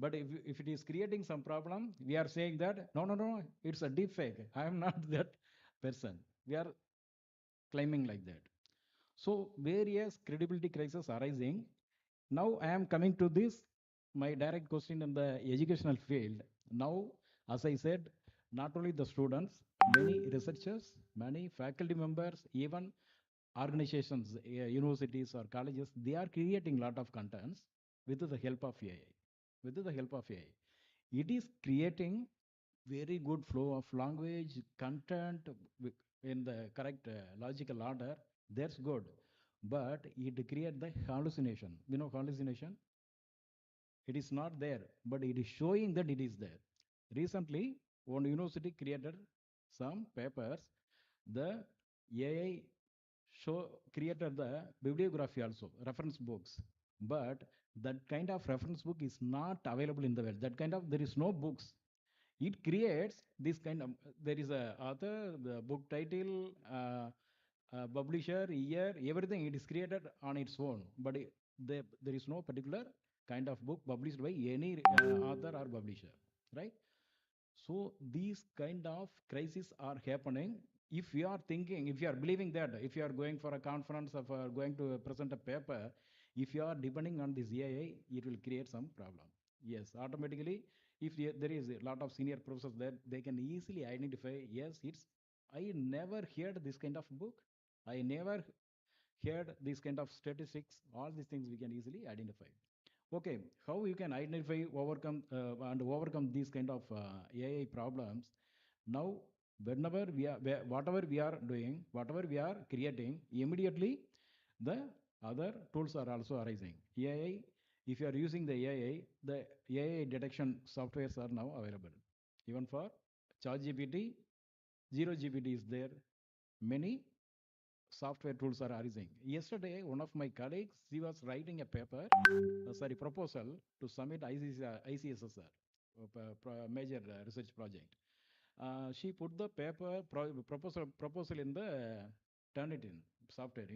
But if it is creating some problem, we are saying that no, no, no, it's a deep fake. I am not that person. We are claiming like that. So various credibility crises arising. Now I am coming to this, my direct question in the educational field. Now, as I said, not only the students, many researchers, many faculty members, even organizations, universities or colleges, they are creating lot of contents with the help of AI. With the help of AI, it is creating very good flow of language, content in the correct logical order. That's good, but it create the hallucination. You know hallucination? It is not there, but it is showing that it is there. Recently, one university created some papers. The AI show created the bibliography also, reference books. But that kind of reference book is not available in the world. That kind of, there is no books. It creates this kind of, there is a author, the book title, publisher, year, everything. It is created on its own, but there is no particular kind of book published by any author or publisher, right? So these kind of crises are happening. If you are thinking, if you are believing that, if you are going for a conference or going to present a paper, if you are depending on this AI, it will create some problem. Yes, automatically, if there is a lot of senior professors there, they can easily identify, yes, it's, I never heard this kind of book. I never heard this kind of statistics. All these things we can easily identify. Okay, how you can identify, overcome, and overcome these kind of AI problems? Now, whenever we are, whatever we are doing, whatever we are creating, immediately the other tools are also arising. AI, if you are using the AI detection softwares are now available. Even for ChatGPT, Zero GPT is there. Many software tools are arising. Yesterday, one of my colleagues, she was writing a paper, proposal to submit ICSSR, major research project. She put the paper proposal in the Turnitin software,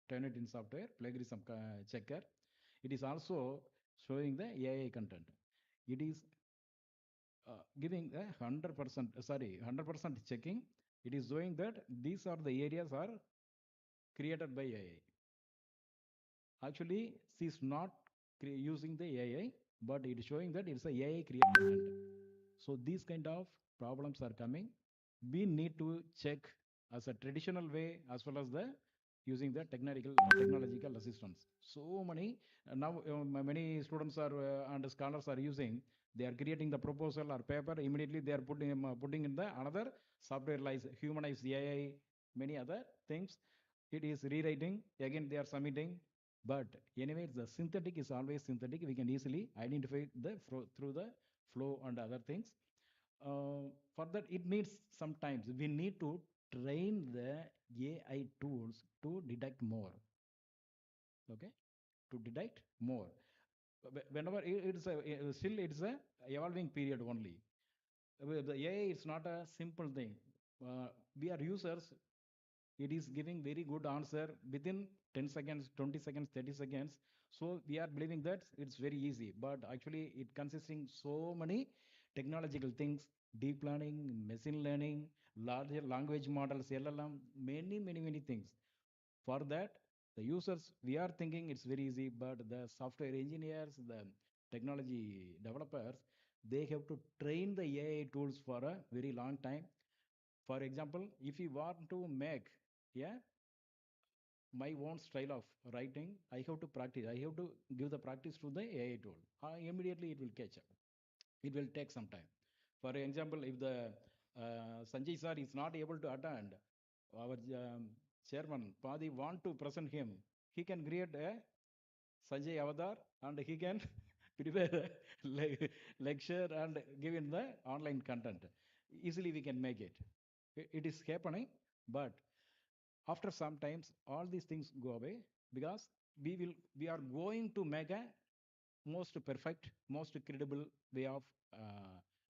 Turnitin software, plagiarism checker. It is also showing the AI content. It is giving a 100%, 100% checking. It is showing that these are the areas are created by AI. Actually, she is not using the AI, but it is showing that it's a AI created content. So these kind of problems are coming. We need to check as a traditional way as well as the using the technological assistance. So many now many students are and scholars are using. They are creating the proposal or paper. Immediately they are putting in the another software like humanized AI, many other things. It is rewriting again. They are submitting. But anyway, the synthetic is always synthetic. We can easily identify the through the flow and other things. For that, it needs some times. We need to train the AI tools to detect more. Okay, to detect more. Whenever it's still it's a evolving period only. The AI is not a simple thing. We are users. It is giving very good answer within 10 seconds, 20 seconds, 30 seconds. So we are believing that it's very easy, but actually it consisting so many technological things, deep learning, machine learning, larger language models, LLM, many things. For that, the users, we are thinking it's very easy, but the software engineers, the technology developers, they have to train the AI tools for a very long time. For example, if you want to make, yeah, my own style of writing, I have to practice. I have to give the practice to the AI tool. Immediately it will catch up. It will take some time. For example, if the Sanjay sir is not able to attend, our chairman Padi want to present him, he can create a Sanjay avatar and he can prepare a lecture and give in the online content. Easily we can make it. It is happening, but after some times all these things go away because we are going to make a most perfect, most credible way of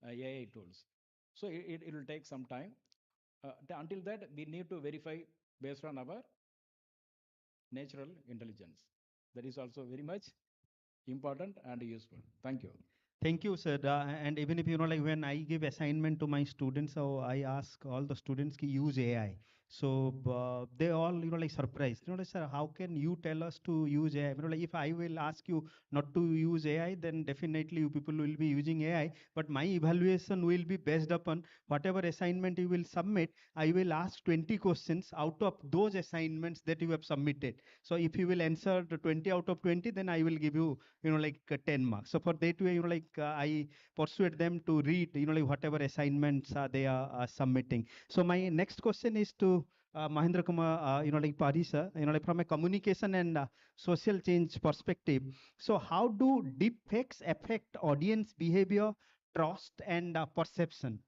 AI tools. So it will take some time. Until that, we need to verify based on our natural intelligence. That is also very much important and useful. Thank you. Thank you, sir. And even if like when I give assignment to my students, so I ask all the students to use AI. So they all like surprised. Like, sir, how can you tell us to use AI? Like if I will ask you not to use AI, then definitely you people will be using AI. But my evaluation will be based upon whatever assignment you will submit. I will ask 20 questions out of those assignments that you have submitted. So if you will answer the 20 out of 20, then I will give you like 10 marks. So for that way, I persuade them to read like whatever assignments they are submitting. So my next question is to Mahendra Kumar, like Parisa, like from a communication and social change perspective. So how do deep fakes affect audience behavior, trust and perception?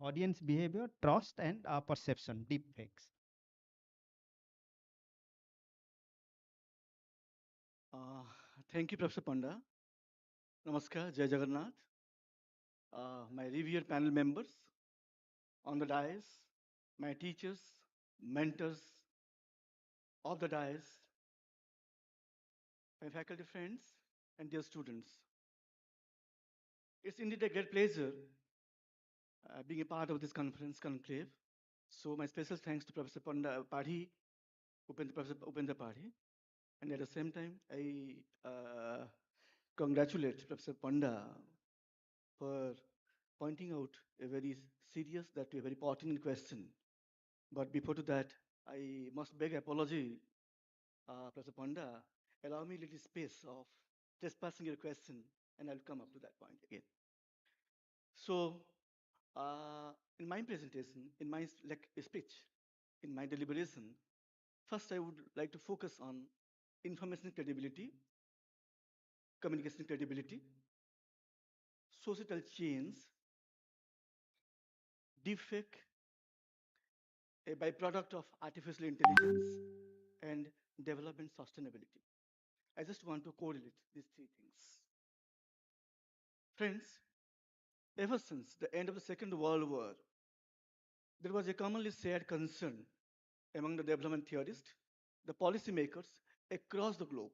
Audience behavior, trust and perception, deep fakes. Uh, Thank you, Professor Panda. Namaskar, Jai Jagannath. My revered panel members on the dais, my teachers, mentors of the dais, my faculty friends, and dear students. It's indeed a great pleasure being a part of this conference conclave. So my special thanks to Professor Panda Padhi, Professor Upendra Padhi, and at the same time, I congratulate Professor Panda for pointing out a very serious, that a very pertinent question. But before to that, I must beg apology, Professor Panda. Allow me a little space of trespassing your question, and I'll come up to that point again. So, in my presentation, in my speech, in my deliberation, first I would like to focus on information credibility, communication credibility, societal change, deepfake, a byproduct of artificial intelligence, and development sustainability. I just want to correlate these three things. Friends, ever since the end of the Second World War, there was a commonly shared concern among the development theorists, the policymakers across the globe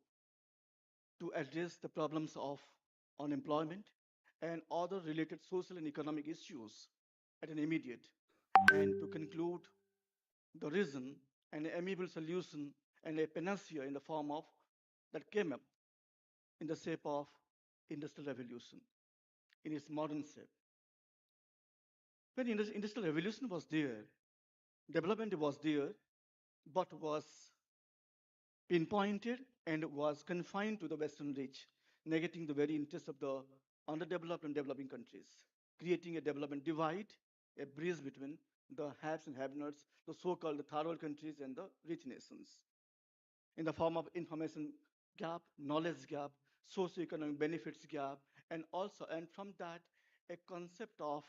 to address the problems of unemployment and other related social and economic issues at an immediate, and to conclude the reason and amiable solution and a panacea in the form of that came up in the shape of industrial revolution in its modern shape. When industrial revolution was there, development was there, but was pinpointed and was confined to the Western reach, negating the very interest of the underdeveloped and developing countries, creating a development divide, a bridge between the haves and have-nots, the so-called third world countries and the rich nations, in the form of information gap, knowledge gap, socio-economic benefits gap, and from that, a concept of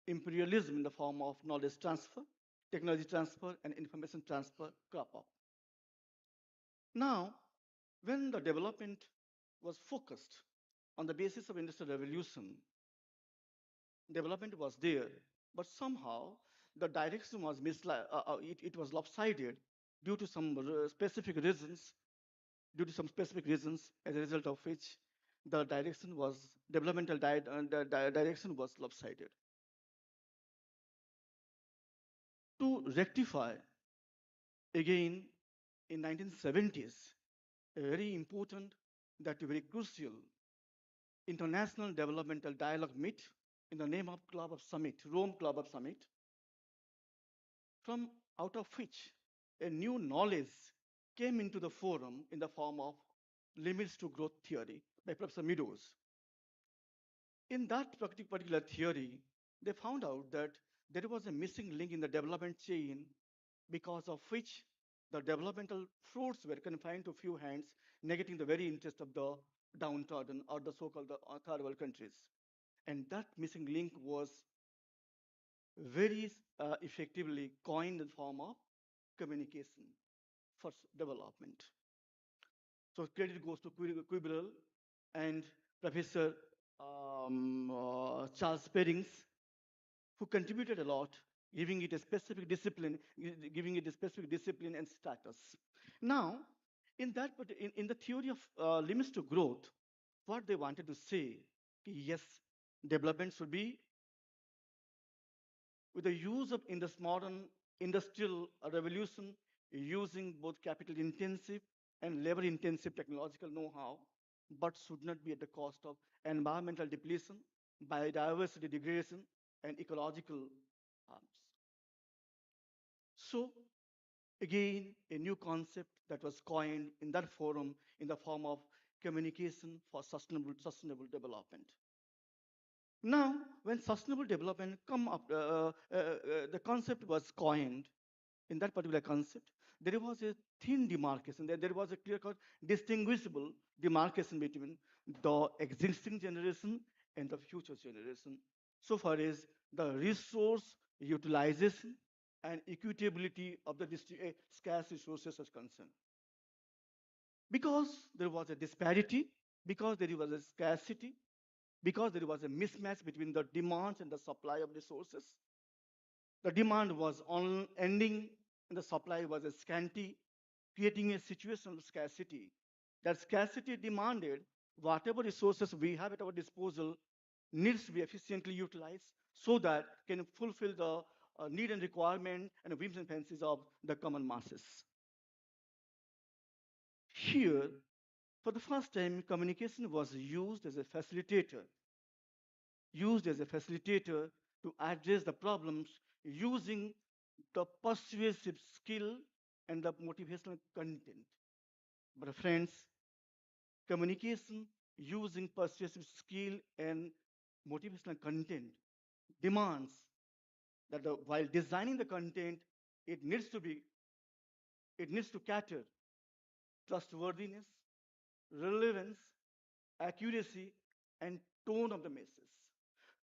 imperialism in the form of knowledge transfer, technology transfer, and information transfer crop up. Now, when the development was focused on the basis of industrial revolution, development was there, but somehow the direction was it was lopsided due to some specific reasons, as a result of which the direction was direction was lopsided. To rectify again in 1970s, a very important, that very crucial international developmental dialogue meet in the name of Club of Summit, Rome Club of Summit, from out of which a new knowledge came into the forum in the form of limits to growth theory by Professor Meadows. In that particular theory, they found out that there was a missing link in the development chain, because of which the developmental fruits were confined to few hands, negating the very interest of the downtrodden or the so-called third world countries. And that missing link was very effectively coined in the form of communication for development. So credit goes to Quibble and Professor Charles Perrings, who contributed a lot, giving it a specific discipline, and status. Now, in the theory of limits to growth, what they wanted to say Yes, development should be with the use of in this modern industrial revolution, using both capital intensive and labor intensive technological know-how, but should not be at the cost of environmental depletion, biodiversity degradation, and ecological harms. So, again, a new concept that was coined in that forum in the form of communication for sustainable development. Now, when sustainable development come up, the concept was coined. In that particular concept, there was a thin demarcation. There was a clear-cut, distinguishable demarcation between the existing generation and the future generation, so far as the resource utilization and equitability of the scarce resources is concerned. Because there was a disparity, because there was a scarcity, because there was a mismatch between the demands and the supply of resources. The demand was on ending and the supply was scanty, creating a situation of scarcity. That scarcity demanded whatever resources we have at our disposal needs to be efficiently utilized so that can fulfill the need and requirement and whims and fancies of the common masses. Here, for the first time, communication was used as a facilitator to address the problems using the persuasive skill and the motivational content. But friends, communication using persuasive skill and motivational content demands that while designing the content, it needs to be, it needs to cater trustworthiness, relevance, accuracy, and tone of the message.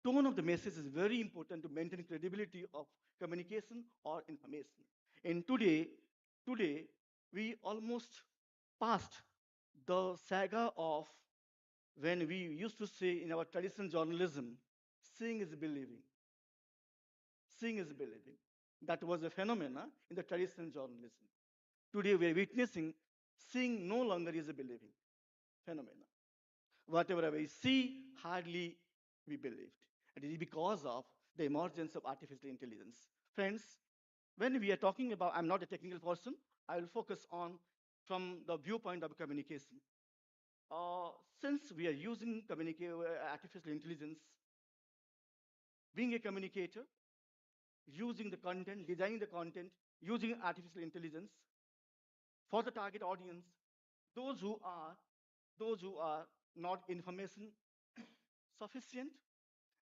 Tone of the message is very important to maintain credibility of communication or information. And today, we almost passed the saga of when we used to say in our traditional journalism, seeing is believing. Seeing is believing. That was a phenomena in the traditional journalism. Today we are witnessing seeing no longer is a believing phenomena. Whatever we see, hardly we believed. And it is because of the emergence of artificial intelligence. Friends, when we are talking about, I'm not a technical person, I will focus on from the viewpoint of communication. Uh, since we are using artificial intelligence, being a communicator, using the content, designing the content, using artificial intelligence for the target audience, those who are those who are not information sufficient,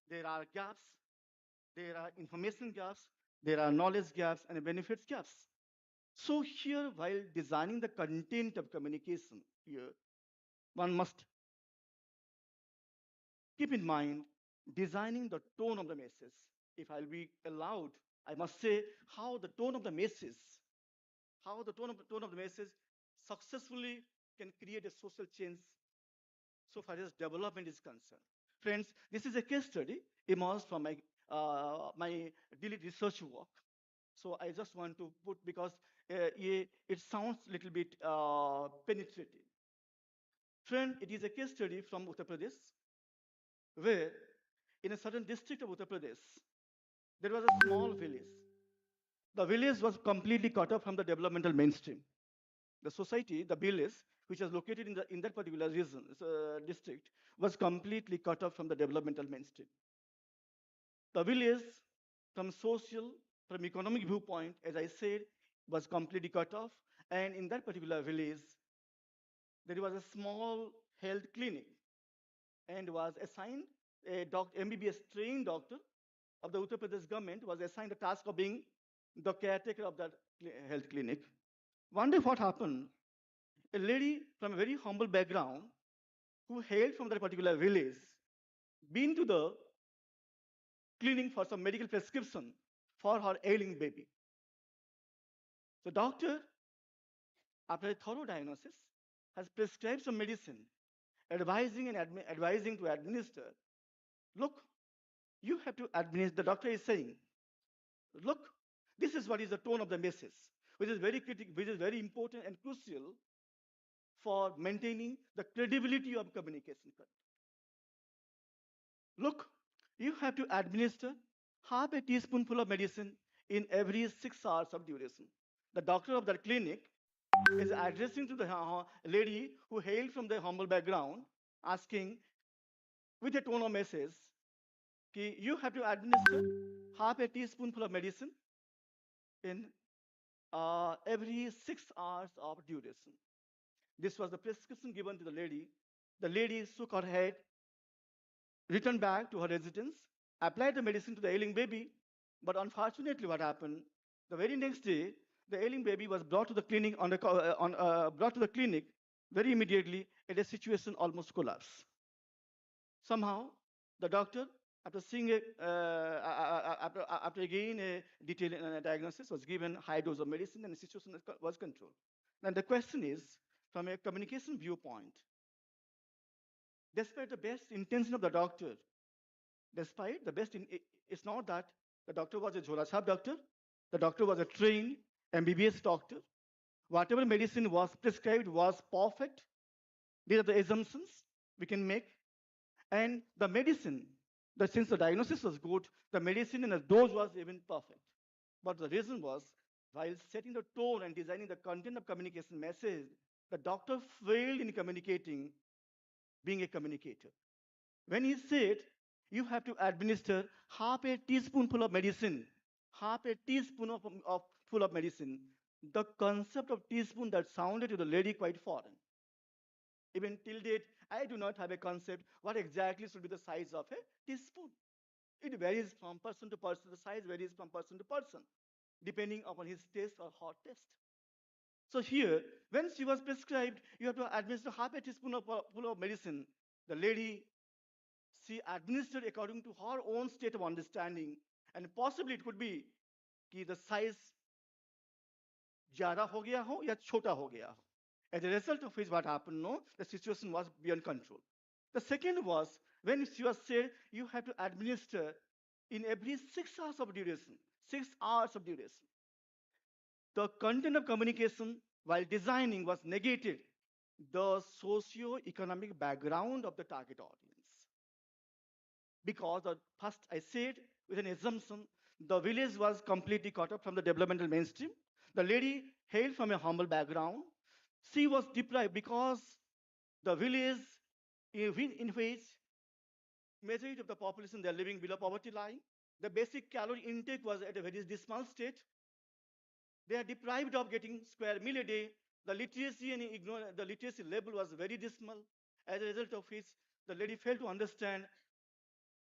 there are gaps, there are information gaps, there are knowledge gaps and benefits gaps. So here, while designing the content of communication here, one must keep in mind designing the tone of the message. If I'll be allowed, I must say how the tone of the message, how the tone of the message successfully can create a social change so far as development is concerned. Friends, this is a case study emerged from my daily research work. So I just want to put because it sounds a little bit penetrating. Friend, it is a case study from Uttar Pradesh where in a certain district of Uttar Pradesh, there was a small village. The village was completely cut off from the developmental mainstream. The society, the village, which was located in that particular region, district, was completely cut off from the developmental mainstream. The village, from social, from economic viewpoint, as I said, was completely cut off. And in that particular village, there was a small health clinic and was assigned a MBBS trained doctor of the Uttar Pradesh government was assigned the task of being the caretaker of that health clinic. One day what happened, a lady from a very humble background who hailed from that particular village, been to the clinic for some medical prescription for her ailing baby. The doctor, after a thorough diagnosis, has prescribed some medicine, advising to administer. Look, you have to administer. The doctor is saying, look, this is what is the tone of the message, which is very critical, which is very important and crucial for maintaining the credibility of communication. Look, you have to administer half a teaspoonful of medicine in every 6 hours of duration. The doctor of that clinic is addressing to the lady who hailed from the humble background, asking with a tone of message, you have to administer half a teaspoonful of medicine in every 6 hours of duration. This was the prescription given to the lady. The lady shook her head, returned back to her residence, applied the medicine to the ailing baby, but unfortunately, what happened? The very next day, the ailing baby was brought to the clinic brought to the clinic very immediately, and the situation almost collapsed. Somehow, the doctor, after seeing after again a detailed diagnosis, was given high dose of medicine, and the situation was controlled. Then the question is, from a communication viewpoint, despite the best intention of the doctor, despite the best, it's not that the doctor was a Jhola Sahib doctor, the doctor was a trained MBBS doctor. Whatever medicine was prescribed was perfect. These are the assumptions we can make. And the medicine, since the diagnosis was good, the medicine and the dose was even perfect. But the reason was, while setting the tone and designing the content of communication message, the doctor failed in communicating, being a communicator. When he said, you have to administer half a teaspoonful of medicine, half a teaspoon of full of medicine, the concept of teaspoon that sounded to the lady quite foreign. Even till date, I do not have a concept what exactly should be the size of a teaspoon. It varies from person to person. The size varies from person to person, depending upon his taste or her taste. So here, when she was prescribed, you have to administer half a teaspoon full of medicine. The lady, she administered according to her own state of understanding, and possibly it could be कि the size ज़्यादा हो गया हो या छोटा हो गया हो. As a result of which, what happened? No, the situation was beyond control. The second was when she was said you have to administer in every 6 hours of duration. 6 hours of duration. The content of communication, while designing, was negated the socio-economic background of the target audience. Because first I said with an assumption, the village was completely cut off from the developmental mainstream. The lady hailed from a humble background. She was deprived because the village in which majority of the population they are living below poverty line. The basic calorie intake was at a very dismal state. They are deprived of getting square meal a day. The literacy and the literacy level was very dismal. As a result of which, the lady failed to understand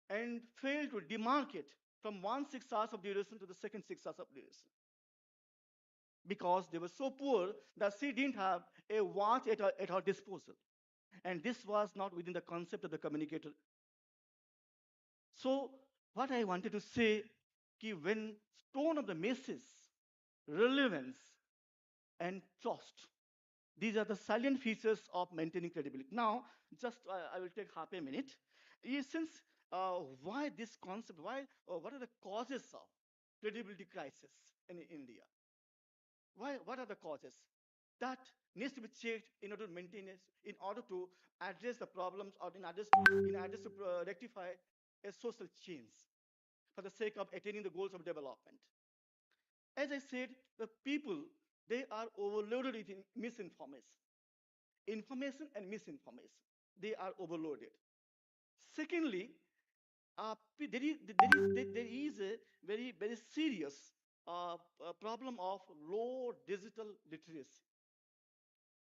and failed to demarcate from 6 hours of duration to the second 6 hours of duration. Because they were so poor that she didn't have a watch at her disposal. And this was not within the concept of the communicator. So what I wanted to say, when tone of the message, relevance, and trust, these are the salient features of maintaining credibility. Now, just I will take half a minute. Since why this concept, what are the causes of credibility crisis in India? What are the causes? That needs to be checked in order to maintain it, in order to address the problems or in order to rectify a social change for the sake of attaining the goals of development. As I said, the people, they are overloaded with misinformation. Information and misinformation, they are overloaded. Secondly, there is a very, very serious problem of low digital literacy.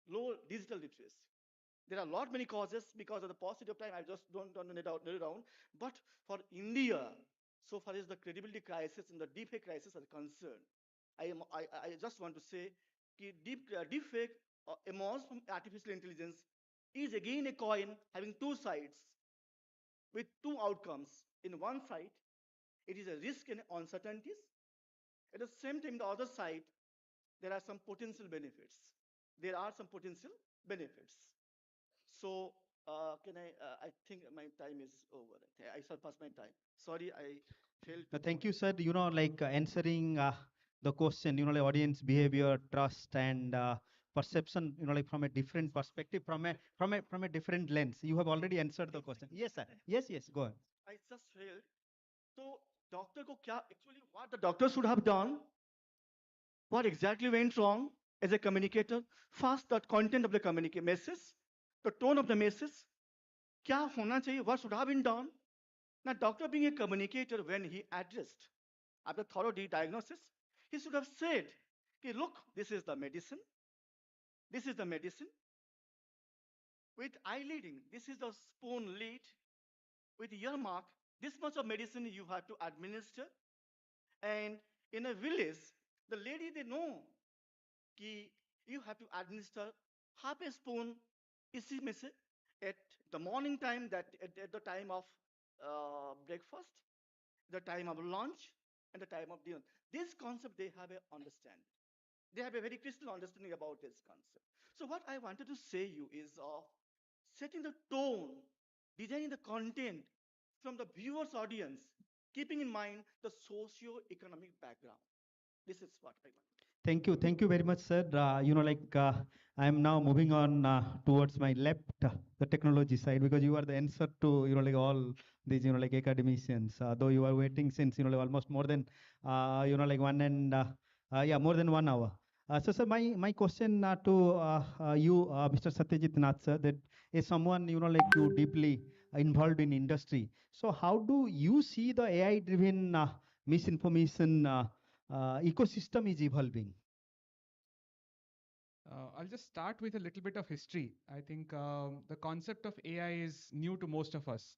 Low digital literacy. There are many causes. Because of the paucity of time, I just don't nail it down. But for India, so far as the credibility crisis and the deepfake crisis are concerned, I just want to say deepfake emerged from artificial intelligence is again a coin having two sides with two outcomes. In one side, it is a risk and uncertainties. At the same time, the other side, there are some potential benefits. There are some potential benefits. So, I think my time is over. I surpassed my time. Sorry, I failed. Thank you, sir. Answering the question, like audience behavior, trust, and perception, like from a different perspective, from a different lens. You have already answered the question. Yes, sir. Yes, go ahead. I just failed. So doctor ko kya actually what the doctor should have done? What exactly went wrong as a communicator? First, the content of the communication message, the tone of the message. Kya hona chahiye? What should have been done? Now, doctor being a communicator, when he addressed after thorough diagnosis, he should have said, okay, look, this is the medicine. This is the medicine. With eye leading, this is the spoon lead. With earmark, this much of medicine you have to administer. And in a village, the lady, they know कि you have to administer half a spoon इसी में से at the morning time, that at the time of breakfast, the time of lunch, and the time of dinner. This concept they have a understanding. They have a very crystal understanding about this concept. So what I wanted to say you is setting the tone, designing the content from the viewer's audience, keeping in mind the socio-economic background. This is what I want. Thank you very much, sir. I am now moving on towards my left, the technology side, because you are the answer to all these academicians. Though you are waiting since almost more than 1 hour. So, sir, my question to you, Mr. Satyajit Nath, sir, that is someone you deeply involved in industry. So, how do you see the AI-driven misinformation ecosystem is evolving? I'll just start with a little bit of history. I think the concept of AI is new to most of us.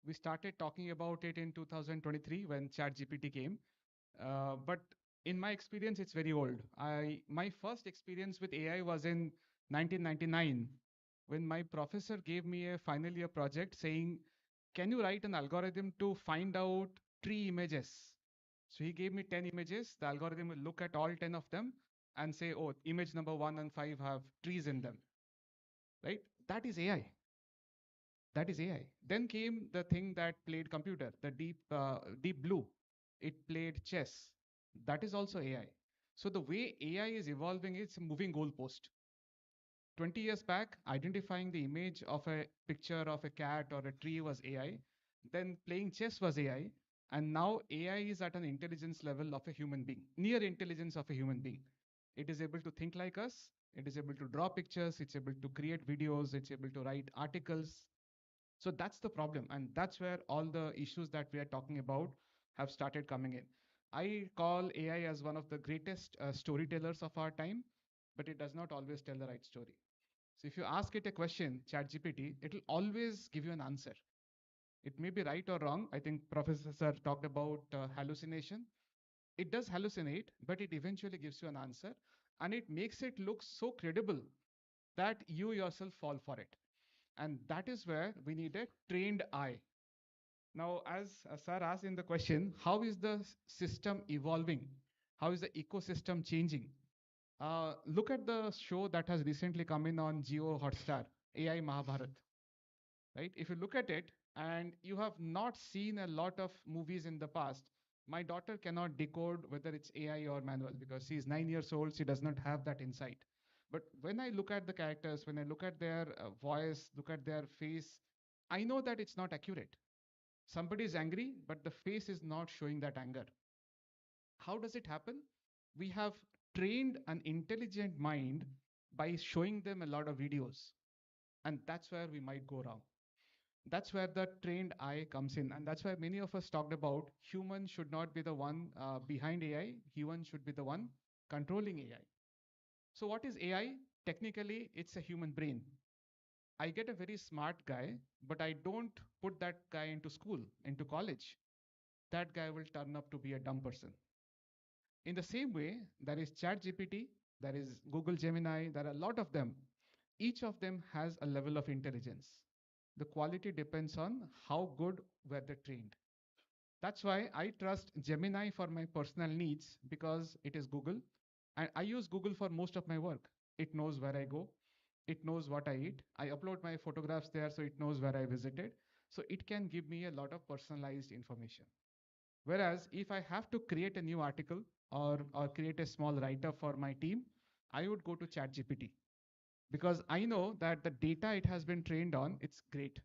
We started talking about it in 2023 when ChatGPT came. But in my experience, it's very old. My first experience with AI was in 1999 when my professor gave me a final year project saying, can you write an algorithm to find out tree images? So he gave me 10 images. The algorithm will look at all 10 of them and say, oh, image number 1 and 5 have trees in them, right? That is AI. That is AI. Then came the thing that played computer, the deep blue. It played chess. That is also AI. So the way AI is evolving, it's a moving goalpost. 20 years back, identifying the image of a picture of a cat or a tree was AI. Then playing chess was AI. And now AI is at an intelligence level of a human being, near intelligence of a human being. It is able to think like us. It is able to draw pictures. It's able to create videos. It's able to write articles. So that's the problem. And that's where all the issues that we are talking about have started coming in. I call AI as one of the greatest storytellers of our time, but it does not always tell the right story. So if you ask it a question, ChatGPT, it will always give you an answer. It may be right or wrong. I think Professor Sir talked about hallucination. It does hallucinate, but it eventually gives you an answer. And it makes it look so credible that you yourself fall for it. And that is where we need a trained eye. Now, as Sir asked in the question, how is the system evolving? How is the ecosystem changing? Look at the show that has recently come in on Jio Hotstar, AI Mahabharat, right? If you look at it and you have not seen a lot of movies in the past, my daughter cannot decode whether it's AI or manual because she's 9 years old. She does not have that insight. But when I look at the characters, when I look at their voice, look at their face, I know that it's not accurate. Somebody is angry, but the face is not showing that anger. How does it happen? We have trained an intelligent mind by showing them a lot of videos. And that's where we might go wrong. That's where the trained eye comes in. And that's why many of us talked about humans should not be the one behind AI. Humans should be the one controlling AI. So what is AI? Technically, it's a human brain. I get a very smart guy, but I don't put that guy into school, into college. That guy will turn up to be a dumb person. In the same way, there is ChatGPT, there is Google Gemini, there are a lot of them. Each of them has a level of intelligence. The quality depends on how good were they trained. That's why I trust Gemini for my personal needs because it is Google. And I use Google for most of my work. It knows where I go. It knows what I eat. I upload my photographs there so it knows where I visited. So it can give me a lot of personalized information. Whereas if I have to create a new article or create a small write-up for my team, I would go to ChatGPT because I know that the data it has been trained on, it's great.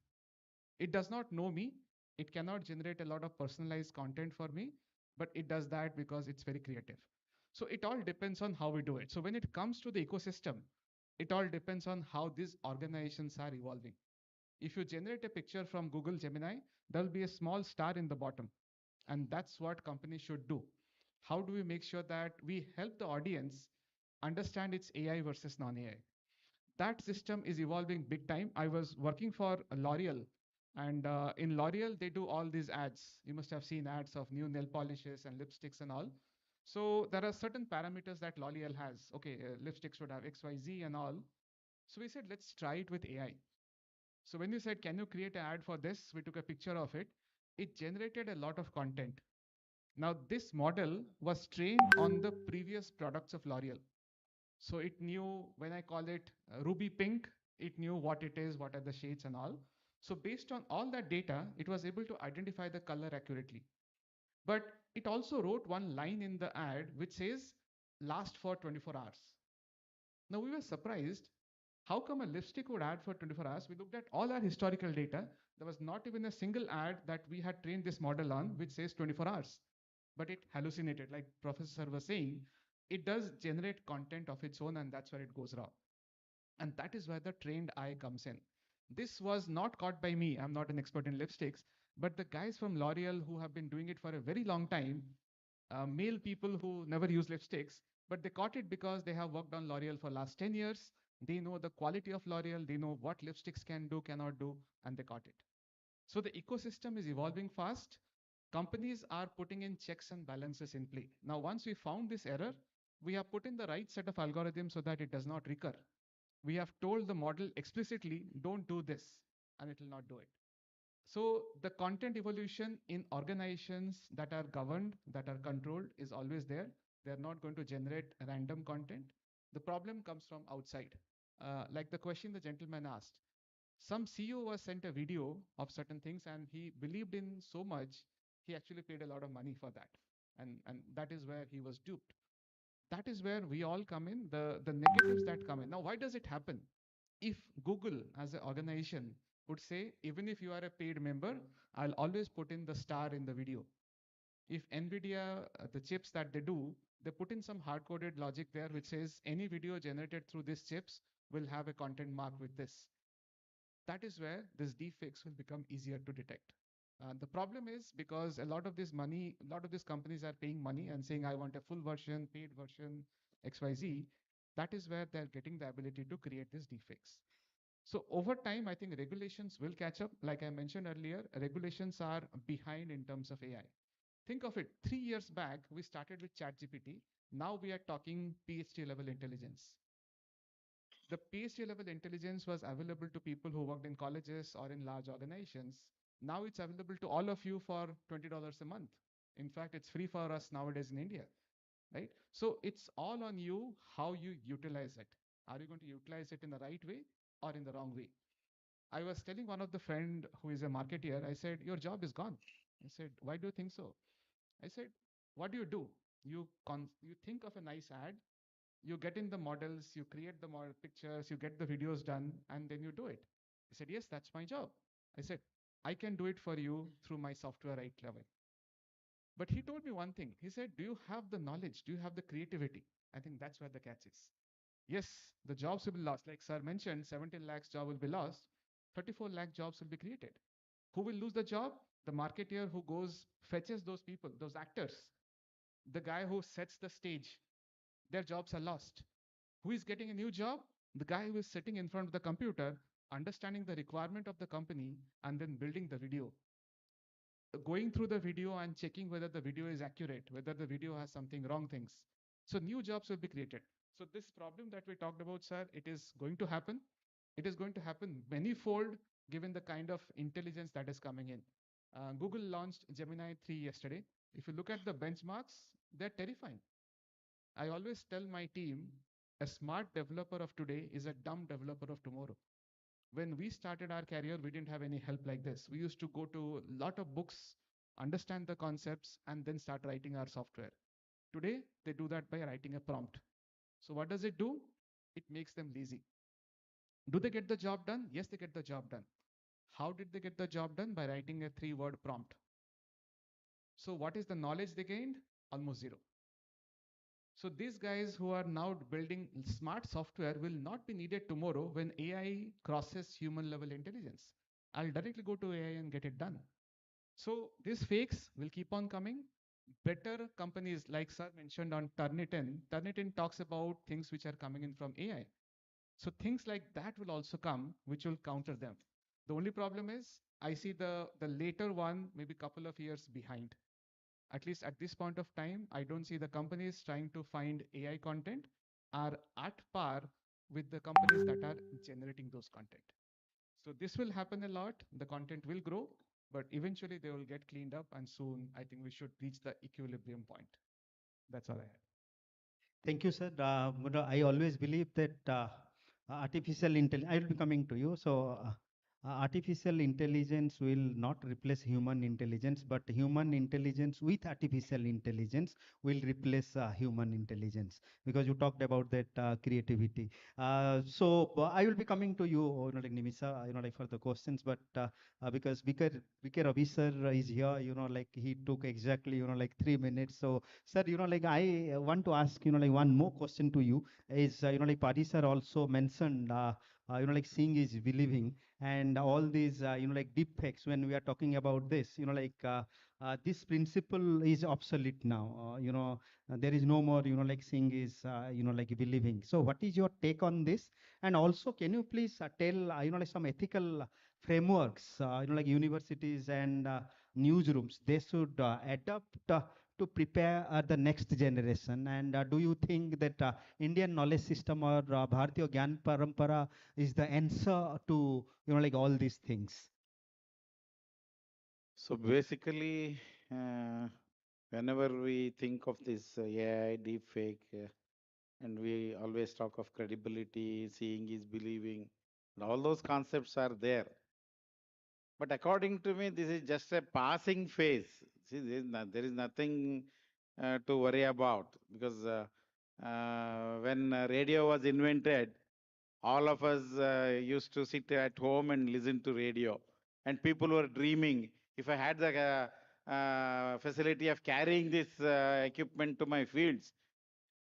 It does not know me. It cannot generate a lot of personalized content for me, but it does that because it's very creative. So it all depends on how we do it. So when it comes to the ecosystem, it all depends on how these organizations are evolving. If you generate a picture from Google Gemini, there'll be a small star in the bottom. And that's what companies should do. How do we make sure that we help the audience understand it's AI versus non-AI? That system is evolving big time. I was working for L'Oreal, and in L'Oreal, they do all these ads. You must have seen ads of new nail polishes and lipsticks and all. So there are certain parameters that L'Oreal has. Okay, lipstick should have XYZ and all. So we said, let's try it with AI. So when you said, can you create an ad for this? We took a picture of it. It generated a lot of content. Now, this model was trained on the previous products of L'Oreal. So it knew when I call it ruby pink, it knew what it is, what are the shades and all. So based on all that data, it was able to identify the color accurately. But it also wrote one line in the ad which says last for 24 hours. Now we were surprised. How come a lipstick would ad for 24 hours? We looked at all our historical data. There was not even a single ad that we had trained this model on which says 24 hours. But it hallucinated, like Professor was saying, it does generate content of its own, and that's where it goes wrong. And that is where the trained eye comes in. This was not caught by me. I'm not an expert in lipsticks, but the guys from L'Oreal who have been doing it for a very long time, male people who never use lipsticks, but they caught it because they have worked on L'Oreal for last 10 years. They know the quality of L'Oreal. They know what lipsticks can do, cannot do, and they caught it. So the ecosystem is evolving fast. Companies are putting in checks and balances in play. Now, once we found this error, we have put in the right set of algorithms so that it does not recur. We have told the model explicitly, don't do this, and it will not do it. So the content evolution in organizations that are governed, that are controlled, is always there. They're not going to generate random content. The problem comes from outside. Like the question the gentleman asked, some CEO was sent a video of certain things and he believed in so much, he actually paid a lot of money for that. And that is where he was duped. That is where we all come in, the negatives that come in. Now, why does it happen? If Google as an organization would say, even if you are a paid member, I'll always put in the star in the video. If NVIDIA, the chips that they do, they put in some hard-coded logic there which says any video generated through these chips will have a content mark with this. That is where this deepfakes will become easier to detect. The problem is because a lot of this money, a lot of these companies are paying money and saying, I want a full version, paid version, XYZ. That is where they're getting the ability to create these deepfakes. So over time, I think regulations will catch up. Like I mentioned earlier, regulations are behind in terms of AI. Think of it, 3 years back, we started with ChatGPT. Now we are talking PhD level intelligence. The PhD level intelligence was available to people who worked in colleges or in large organizations. Now it's available to all of you for $20 a month. In fact, it's free for us nowadays in India, right? So it's all on you how you utilize it. Are you going to utilize it in the right way or in the wrong way? I was telling one of the friend who is a marketer, I said, your job is gone. I said, why do you think so? I said, what do? You think of a nice ad, you get in the models, you create the model pictures, you get the videos done, and then you do it. He said, yes, that's my job. I said, I can do it for you through my software right level. But he told me one thing. He said, do you have the knowledge? Do you have the creativity? I think that's where the catch is. Yes, the jobs will be lost. Like sir mentioned, 17 lakhs job will be lost. 34 lakh jobs will be created. Who will lose the job? The marketeer who goes, fetches those people, those actors. The guy who sets the stage. Their jobs are lost. Who is getting a new job? The guy who is sitting in front of the computer, understanding the requirement of the company, and then building the video. Going through the video and checking whether the video is accurate, whether the video has something wrong things. So new jobs will be created. So this problem that we talked about, sir, it is going to happen. It is going to happen manyfold given the kind of intelligence that is coming in. Google launched Gemini 3 yesterday. If you look at the benchmarks, they're terrifying. I always tell my team, a smart developer of today is a dumb developer of tomorrow. When we started our career, we didn't have any help like this. We used to go to a lot of books, understand the concepts, and then start writing our software. Today, they do that by writing a prompt. So what does it do? It makes them lazy. Do they get the job done? Yes, they get the job done. How did they get the job done? By writing a 3-word prompt. So what is the knowledge they gained? Almost zero. So these guys who are now building smart software will not be needed tomorrow when AI crosses human level intelligence. I'll directly go to AI and get it done. So these fakes will keep on coming. Better companies like sir mentioned on Turnitin. Turnitin talks about things which are coming in from AI. So things like that will also come, which will counter them. The only problem is I see the later one maybe couple of years behind. At least at this point of time, I don't see the companies trying to find AI content are at par with the companies that are generating those content. So this will happen a lot. The content will grow, but eventually they will get cleaned up, and soon I think we should reach the equilibrium point. That's all I have. Thank you, sir. I always believe that artificial intelligence, I will be coming to you. So, artificial intelligence will not replace human intelligence, but human intelligence with artificial intelligence will replace human intelligence, because you talked about that creativity. I will be coming to you, like Nimisa, like for the questions, but because Vikar Ravi sir is here, like he took exactly, like 3 minutes. So, sir, like I want to ask, like one more question to you is, like Padi sir also mentioned, like seeing is believing, and all these, like deep fakes, when we are talking about this, this principle is obsolete now. There is no more, like seeing is, like believing. So what is your take on this? And also, can you please tell, like some ethical frameworks, like universities and newsrooms, they should adopt to prepare the next generation? And do you think that Indian knowledge system or Bharatiya Gyan Parampara is the answer to, like all these things? So basically, whenever we think of this AI, deepfake, and we always talk of credibility, seeing is believing, and all those concepts are there. But according to me, this is just a passing phase. See, there is nothing to worry about, because when radio was invented, all of us used to sit at home and listen to radio, and people were dreaming. If I had the facility of carrying this equipment to my fields,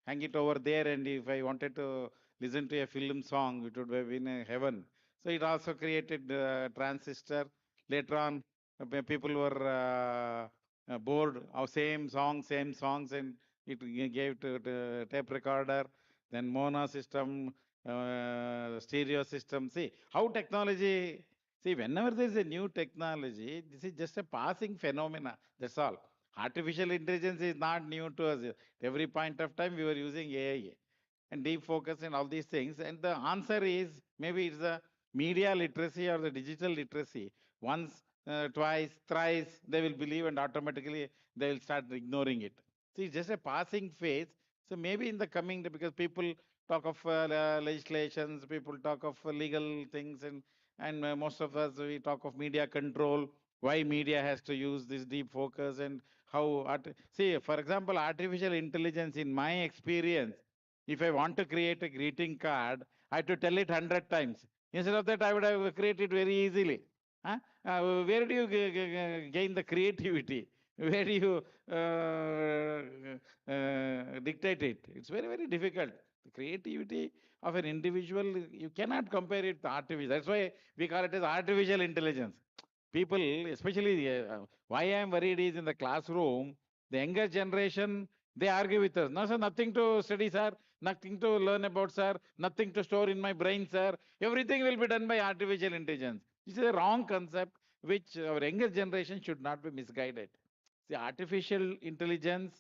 hang it over there, and if I wanted to listen to a film song, it would have been a heaven. So it also created transistor. Later on, people were bored of same songs, and it gave to tape recorder, then mono system, stereo system. See how technology. See, whenever there is a new technology, this is just a passing phenomena. That's all. Artificial intelligence is not new to us. Every point of time we were using AI and deep focus and all these things. And the answer is maybe it's the media literacy or the digital literacy. Once, twice, thrice, they will believe, and automatically they will start ignoring it. So it's just a passing phase. So maybe in the coming day, because people talk of legislations, people talk of legal things, and most of us, we talk of media control, why media has to use this deep focus, and how, see, for example, artificial intelligence, in my experience, if I want to create a greeting card, I have to tell it 100 times. Instead of that, I would have created very easily. Huh? Where do you gain the creativity? Where do you dictate it? It's very, very difficult. The creativity of an individual, you cannot compare it to artificial. That's why we call it as artificial intelligence. People, especially why I am worried is in the classroom, the younger generation, they argue with us. No, sir, nothing to study, sir. Nothing to learn about, sir. Nothing to store in my brain, sir. Everything will be done by artificial intelligence. This is a wrong concept which our younger generation should not be misguided. The artificial intelligence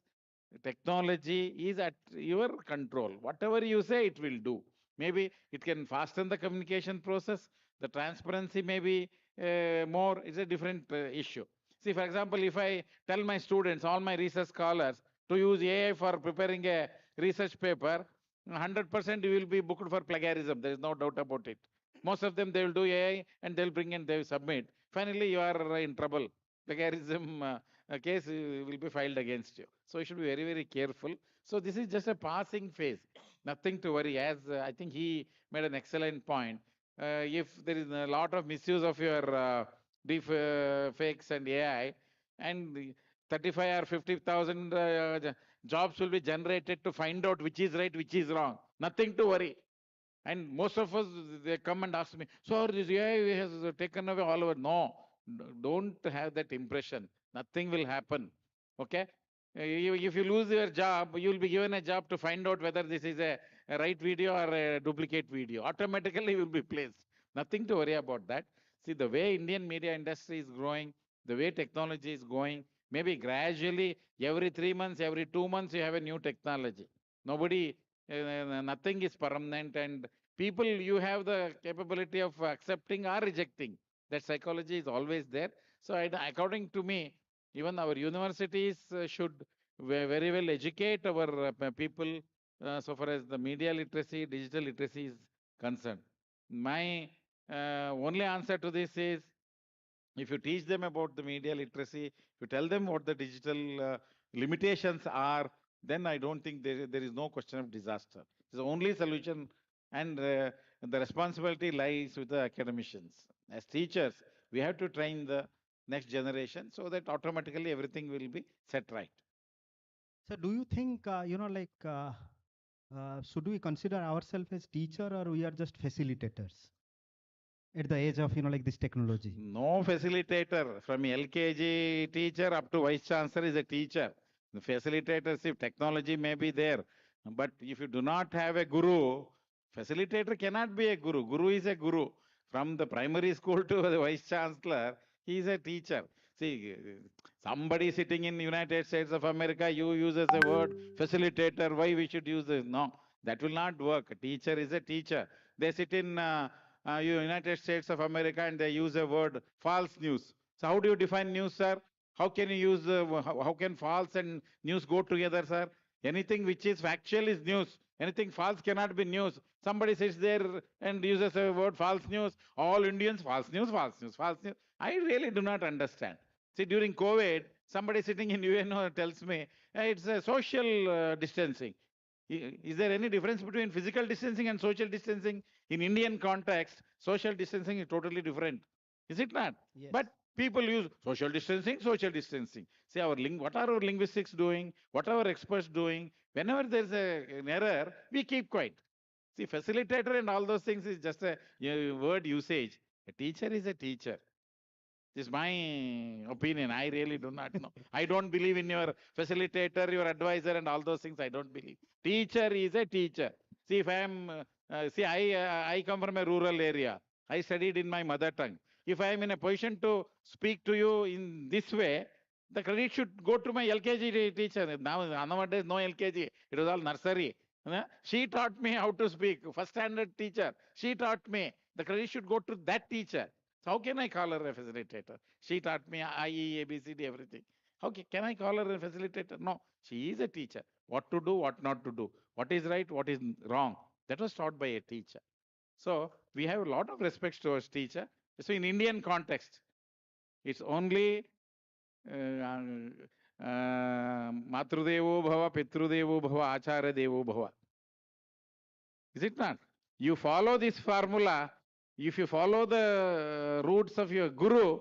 technology is at your control. Whatever you say, it will do. Maybe it can fasten the communication process. The transparency may be more. It's a different issue. See, for example, if I tell my students, all my research scholars, to use AI for preparing a research paper, 100% you will be booked for plagiarism. There is no doubt about it. Most of them, they will do AI and they'll bring and they will submit. Finally, you are in trouble. Plagiarism case will be filed against you. So you should be very, very careful. So this is just a passing phase. Nothing to worry. As I think he made an excellent point. if there is a lot of misuse of your deep fakes and AI, and the 35 or 50,000 jobs will be generated to find out which is right, which is wrong. Nothing to worry. And most of us, they come and ask me, so this AI has taken away all over. No, don't have that impression. Nothing will happen. Okay? If you lose your job, you will be given a job to find out whether this is a right video or a duplicate video. Automatically, you will be placed. Nothing to worry about that. See, the way Indian media industry is growing, the way technology is going, maybe gradually, every 3 months, every 2 months, you have a new technology. Nobody, nothing is permanent, and people, you have the capability of accepting or rejecting. That psychology is always there. So, according to me, even our universities should very well educate our people so far as the media literacy, digital literacy is concerned. My only answer to this is, if you teach them about the media literacy, if you tell them what the digital limitations are, then I don't think there is no question of disaster. It's the only solution, and the responsibility lies with the academicians. As teachers, we have to train the next generation so that automatically everything will be set right. So do you think, should we consider ourselves as teacher, or we are just facilitators at the age of, this technology? No facilitator. From LKG teacher up to vice chancellor is a teacher. The facilitators, if technology may be there, but if you do not have a guru, facilitator cannot be a guru. Guru is a guru. From the primary school to the vice chancellor, he is a teacher. See, somebody sitting in United States of America, you use as a word facilitator. Why we should use this? No, that will not work. A teacher is a teacher. They sit in United States of America and they use a word false news. So how do you define news, sir? How can you use, how can false and news go together, sir? Anything which is factual is news. Anything false cannot be news. Somebody sits there and uses a word false news. All Indians, false news, false news, false news. I really do not understand. See, during COVID, somebody sitting in UNO tells me, it's a social distancing. Is there any difference between physical distancing and social distancing? In Indian context, social distancing is totally different. Is it not? Yes. But people use social distancing, social distancing. See, what are our linguistics doing? What are our experts doing? Whenever there's an error, we keep quiet. See, facilitator and all those things is just a word usage. A teacher is a teacher. This is my opinion. I really do not know. I don't believe in your facilitator, your advisor, and all those things. I don't believe. Teacher is a teacher. See, if I am, I come from a rural area. I studied in my mother tongue. If I am in a position to speak to you in this way, the credit should go to my LKG teacher. Nowadays, no LKG. It was all nursery. She taught me how to speak. First standard teacher. She taught me. The credit should go to that teacher. So how can I call her a facilitator? She taught me IE, ABCD, everything. Can I call her a facilitator? No, she is a teacher. What to do, what not to do. What is right, what is wrong. That was taught by a teacher. So we have a lot of respect towards teacher. So in Indian context, it's only Matrudevo Bhava, Pitrudevo Bhava, Achara Devo Bhava. Is it not? You follow this formula. If you follow the roots of your guru,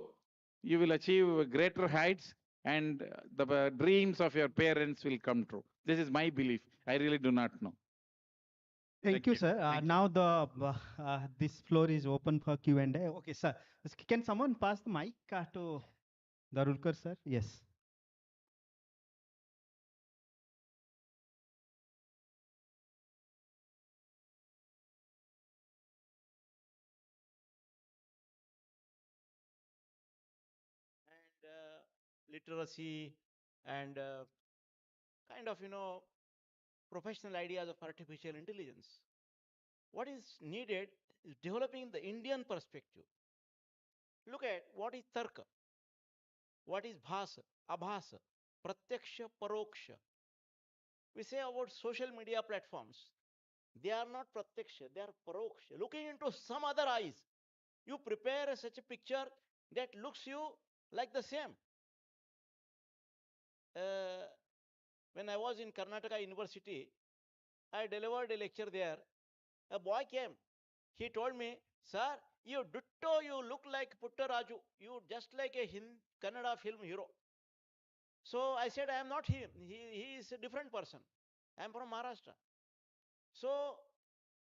you will achieve greater heights, and the dreams of your parents will come true. This is my belief. I really do not know. Thank you, sir. Thank you. Now this floor is open for Q&A. Okay, sir. Can someone pass the mic to Darulkar, sir? Yes. and literacy and kind of professional ideas of artificial intelligence. What is needed is developing the Indian perspective. Look at what is tarka, what is bhasa, abhasa, pratyaksha, paroksha. We say about social media platforms, they are not pratyaksha, they are paroksha, looking into some other eyes. You prepare such a picture that looks you like the same. uh, when I was in Karnataka University, I delivered a lecture there. A boy came. He told me, Sir, you ditto, you look like Puttaraju. You just like a Kannada film hero. So I said, I am not him. He is a different person. I am from Maharashtra. So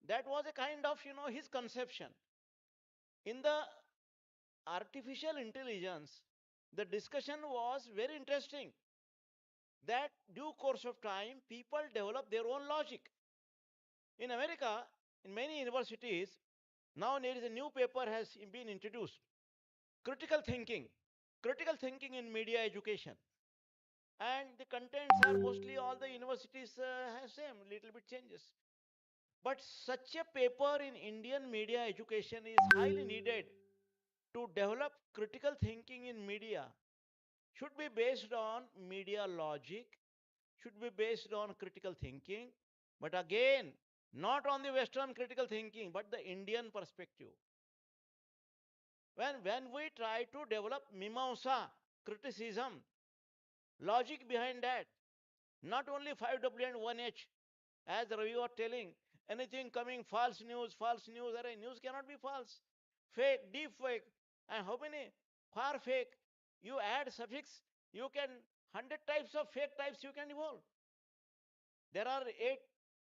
that was a kind of, his conception. In the artificial intelligence, the discussion was very interesting. That due course of time, people develop their own logic. In America, in many universities, now there is a new paper has been introduced. Critical thinking in media education. And the contents are mostly all the universities have same, little bit changes. But such a paper in Indian media education is highly needed to develop critical thinking in media. Should be based on media logic, should be based on critical thinking, but again, not on the Western critical thinking, but the Indian perspective. When we try to develop mimamsa, criticism, logic behind that, not only 5W and 1H, as Ravi was telling, anything coming false news, news cannot be false. Fake, deep fake, and how many? Far fake. You add suffix, you can 100 types of fake types you can evolve. There are 8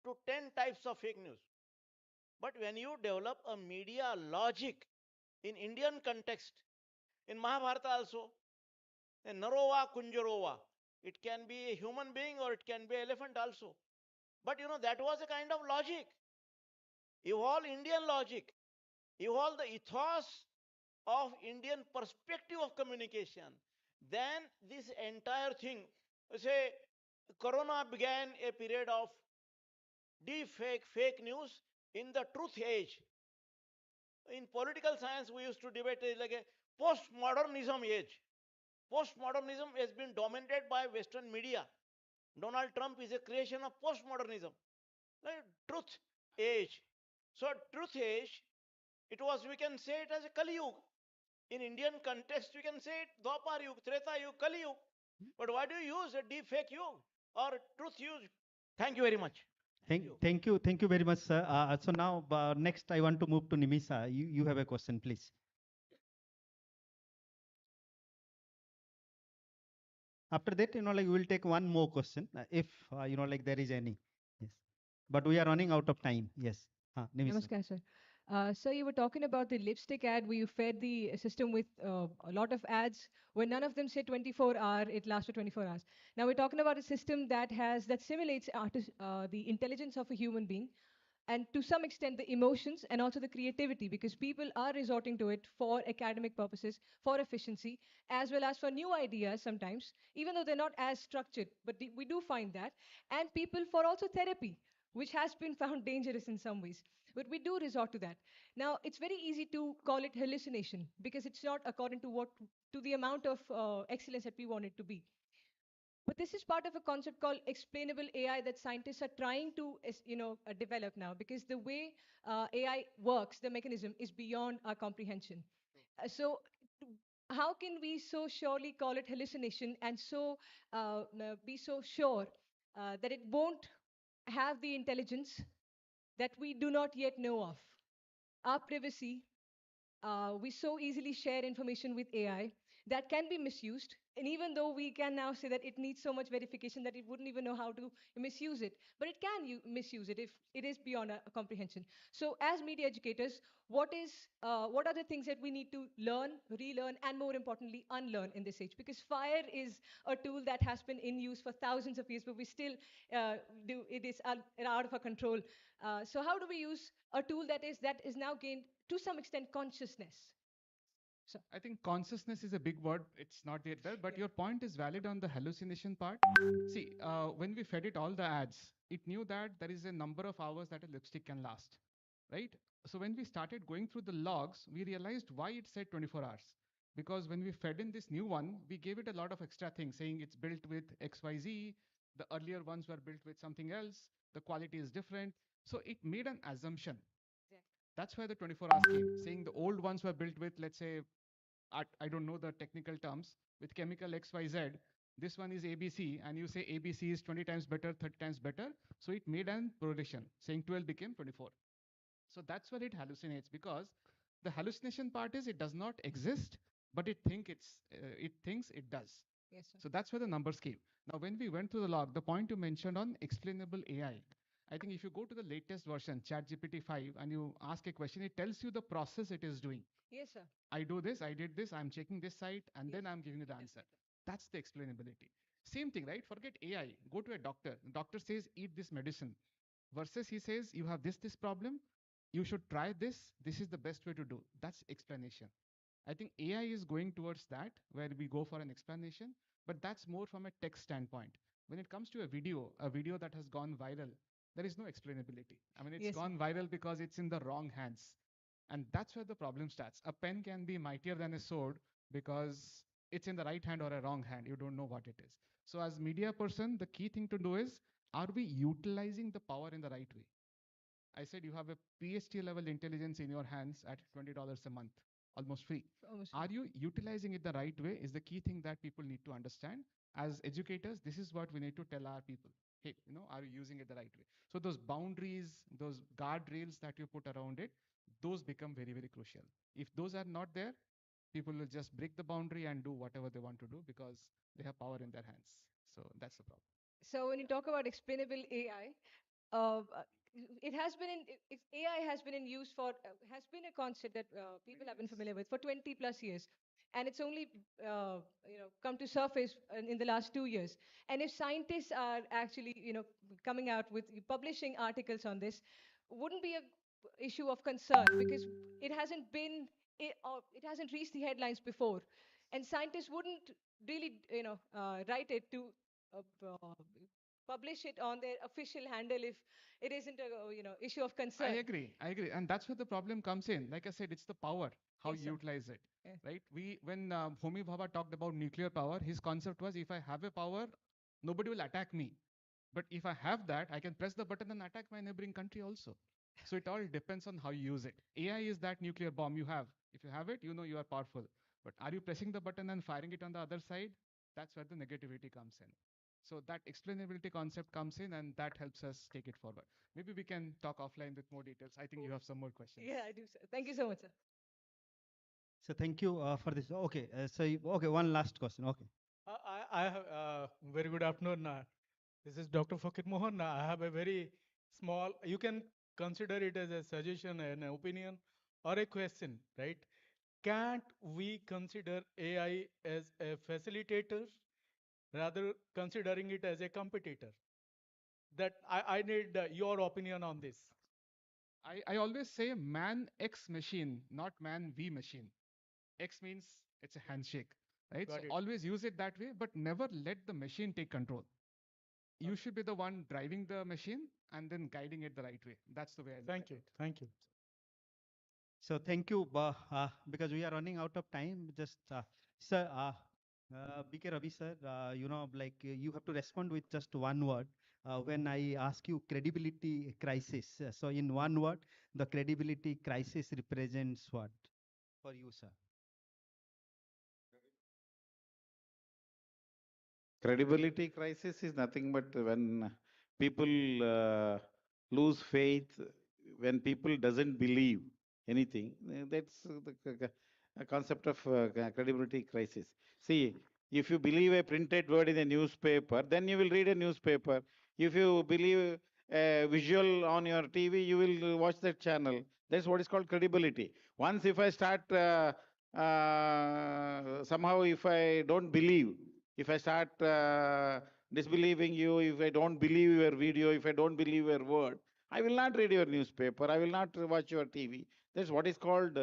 to 10 types of fake news. But when you develop a media logic in Indian context, in Mahabharata also, in Narova Kunjarova, it can be a human being or it can be an elephant also. But that was a kind of logic. Evolve Indian logic, evolve the ethos of Indian perspective of communication. Then this entire thing, say, Corona began a period of deep fake news in the truth age. In political science, we used to debate it like a postmodernism age. Postmodernism has been dominated by Western media. Donald Trump is a creation of postmodernism, like truth age. So, truth age, it was, we can say it as a Kali Yuga. In Indian context, we can say it Dwapar Yuga, Treta Yuga, Kali Yuga. But why do you use a deep fake Yuga or truth Yuga? Thank you very much. Thank you very much, sir. So now, next I want to move to Nimisa. You have a question, please. After that, we will take one more question, if, there is any. Yes. But we are running out of time. Yes. Nimisa. Namaskar, sir. So you were talking about the lipstick ad where you fed the system with a lot of ads where none of them say 24 hour, it lasts for 24 hours. Now we're talking about a system that simulates the intelligence of a human being and to some extent the emotions and also the creativity because people are resorting to it for academic purposes, for efficiency, as well as for new ideas sometimes, even though they're not as structured, but we do find that, and people for also therapy, which has been found dangerous in some ways. But we do resort to that. Now, it's very easy to call it hallucination because it's not according to the amount of excellence that we want it to be. But this is part of a concept called explainable AI that scientists are trying to, develop now because the way AI works, the mechanism is beyond our comprehension. So, how can we so surely call it hallucination and be so sure that it won't have the intelligence that we do not yet know of? Our privacy, we so easily share information with AI that can be misused. And even though we can now say that it needs so much verification that it wouldn't even know how to misuse it, but it can misuse it if it is beyond our comprehension. So, as media educators, what are the things that we need to learn, relearn, and more importantly, unlearn in this age? Because fire is a tool that has been in use for thousands of years, but we still do it is out of our control. So, how do we use a tool that is now gained to some extent consciousness? So I think consciousness is a big word. It's not yet there, but your point is valid on the hallucination part. See, when we fed it all the ads, it knew that there is a number of hours that a lipstick can last, right? So when we started going through the logs, we realized why it said 24 hours. Because when we fed in this new one, we gave it a lot of extra things saying it's built with XYZ, the earlier ones were built with something else, the quality is different. So it made an assumption. That's why the 24 hours came, saying the old ones were built with, let's say, I don't know the technical terms, with chemical XYZ. This one is ABC, and you say ABC is 20 times better, 30 times better. So it made an progression, saying 12 became 24. So that's where it hallucinates because The hallucination part is it does not exist, but it thinks it does. Yes, sir. So that's where the numbers came. Now, when we went through the log, the point you mentioned on explainable AI, I think if you go to the latest version, ChatGPT 5, and you ask a question, it tells you the process it is doing. Yes, sir. I do this, I did this, I'm checking this site, and then Yes. I'm giving you the answer. That's the explainability. Same thing, right? Forget AI. Go to a doctor. The doctor says, eat this medicine. Versus he says, you have this problem. You should try this. This is the best way to do. That's explanation. I think AI is going towards that, where we go for an explanation, but that's more from a text standpoint. When it comes to a video that has gone viral, there is no explainability. I mean, it's Yes, sir. gone viral because it's in the wrong hands. And that's where the problem starts. A pen can be mightier than a sword because it's in the right hand or a wrong hand. You don't know what it is. So, as media person, the key thing to do is, are we utilizing the power in the right way? I said you have a PhD level intelligence in your hands at $20 a month, almost free. Almost. Are you utilizing it the right way? Is the key thing that people need to understand. As educators, this is what we need to tell our people. Hey, are you using it the right way? So those boundaries, those guardrails that you put around it, those become very, very crucial. If those are not there, people will just break the boundary and do whatever they want to do because they have power in their hands. So that's the problem. So when you talk about explainable AI, uh, uh, it has been AI has been in use for has been a concept that people have been familiar with for 20 plus years, and it's only come to surface in the last 2 years. And if scientists are actually coming out with publishing articles on this, wouldn't be a issue of concern because it hasn't been it hasn't reached the headlines before, and scientists wouldn't really write it to publish it on their official handle if it isn't a issue of concern. I agree, and that's where the problem comes in. Like I said, it's the power, how Yes, you sir. utilize it, Yeah. right? When Homi Bhabha talked about nuclear power, his concept was if I have a power, nobody will attack me. But if I have that, I can press the button and attack my neighboring country also. So it all depends on how you use it. AI is that nuclear bomb you have. If you have it, you know you are powerful. But are you pressing the button and firing it on the other side? That's where the negativity comes in. So that explainability concept comes in, and that helps us take it forward. Maybe we can talk offline with more details. I think you have some more questions. Yeah, I do, sir. Thank you so much, sir. So thank you for this. Okay, okay, one last question. Okay. I have very good afternoon. This is Dr. Fakir Mohan. I have a very small, you can consider it as a suggestion, an opinion, or a question, right? Can't we consider AI as a facilitator rather considering it as a competitor? That I need your opinion on this. I always say man X machine, not man V machine. X means it's a handshake, right? Got So it. always use it that way, but never let the machine take control. You Okay. should be the one driving the machine and then guiding it the right way. That's the way I look Thank at you. it. Thank you. So thank you, because we are running out of time. Just sir, BK Ravi sir, you have to respond with just one word. When I ask you credibility crisis, so in one word, the credibility crisis represents what for you, sir? Credibility crisis is nothing but when people lose faith, when people doesn't believe anything. That's the concept of credibility crisis. See, if you believe a printed word in a newspaper, then you will read a newspaper. If you believe a visual on your TV, you will watch that channel. That's what is called credibility. Once if I start somehow if I don't believe, if I start disbelieving you, if I don't believe your video, if I don't believe your word, I will not read your newspaper, I will not watch your TV. That's what is called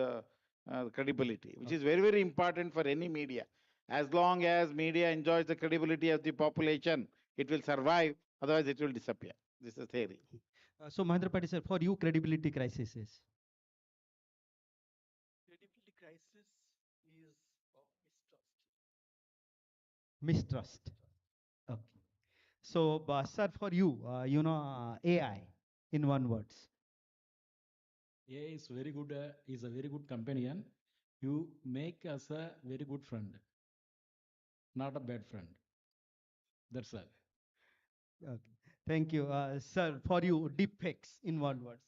credibility, which is very, very important for any media. As long as media enjoys the credibility of the population, it will survive, otherwise it will disappear. This is theory. So Mahendra Patil sir, for you, credibility crisis is Credibility crisis is of mistrust. mistrust. Okay. So, sir, for you, AI in one words. AI is very good. Is a very good companion. You make us a very good friend, not a bad friend. That's all. Okay. Thank you, sir. For you, deepfakes in one word.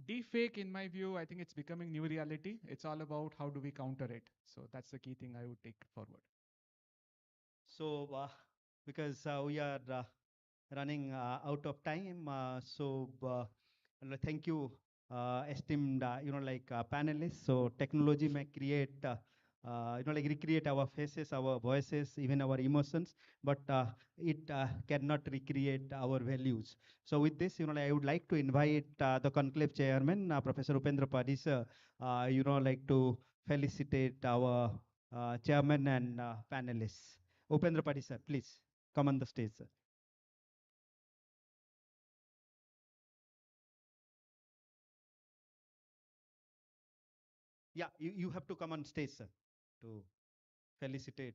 Deepfake, in my view, I think it's becoming new reality. It's all about how do we counter it. So that's the key thing I would take forward. So, because we are running out of time, thank you, esteemed, panelists. So, technology may create, recreate our faces, our voices, even our emotions, but it cannot recreate our values. So, with this, I would like to invite the conclave chairman, Professor Upendra Padisa, to felicitate our chairman and panelists. Upendra Padi sir, please come on the stage, sir. Yeah, you have to come on stage, sir, to felicitate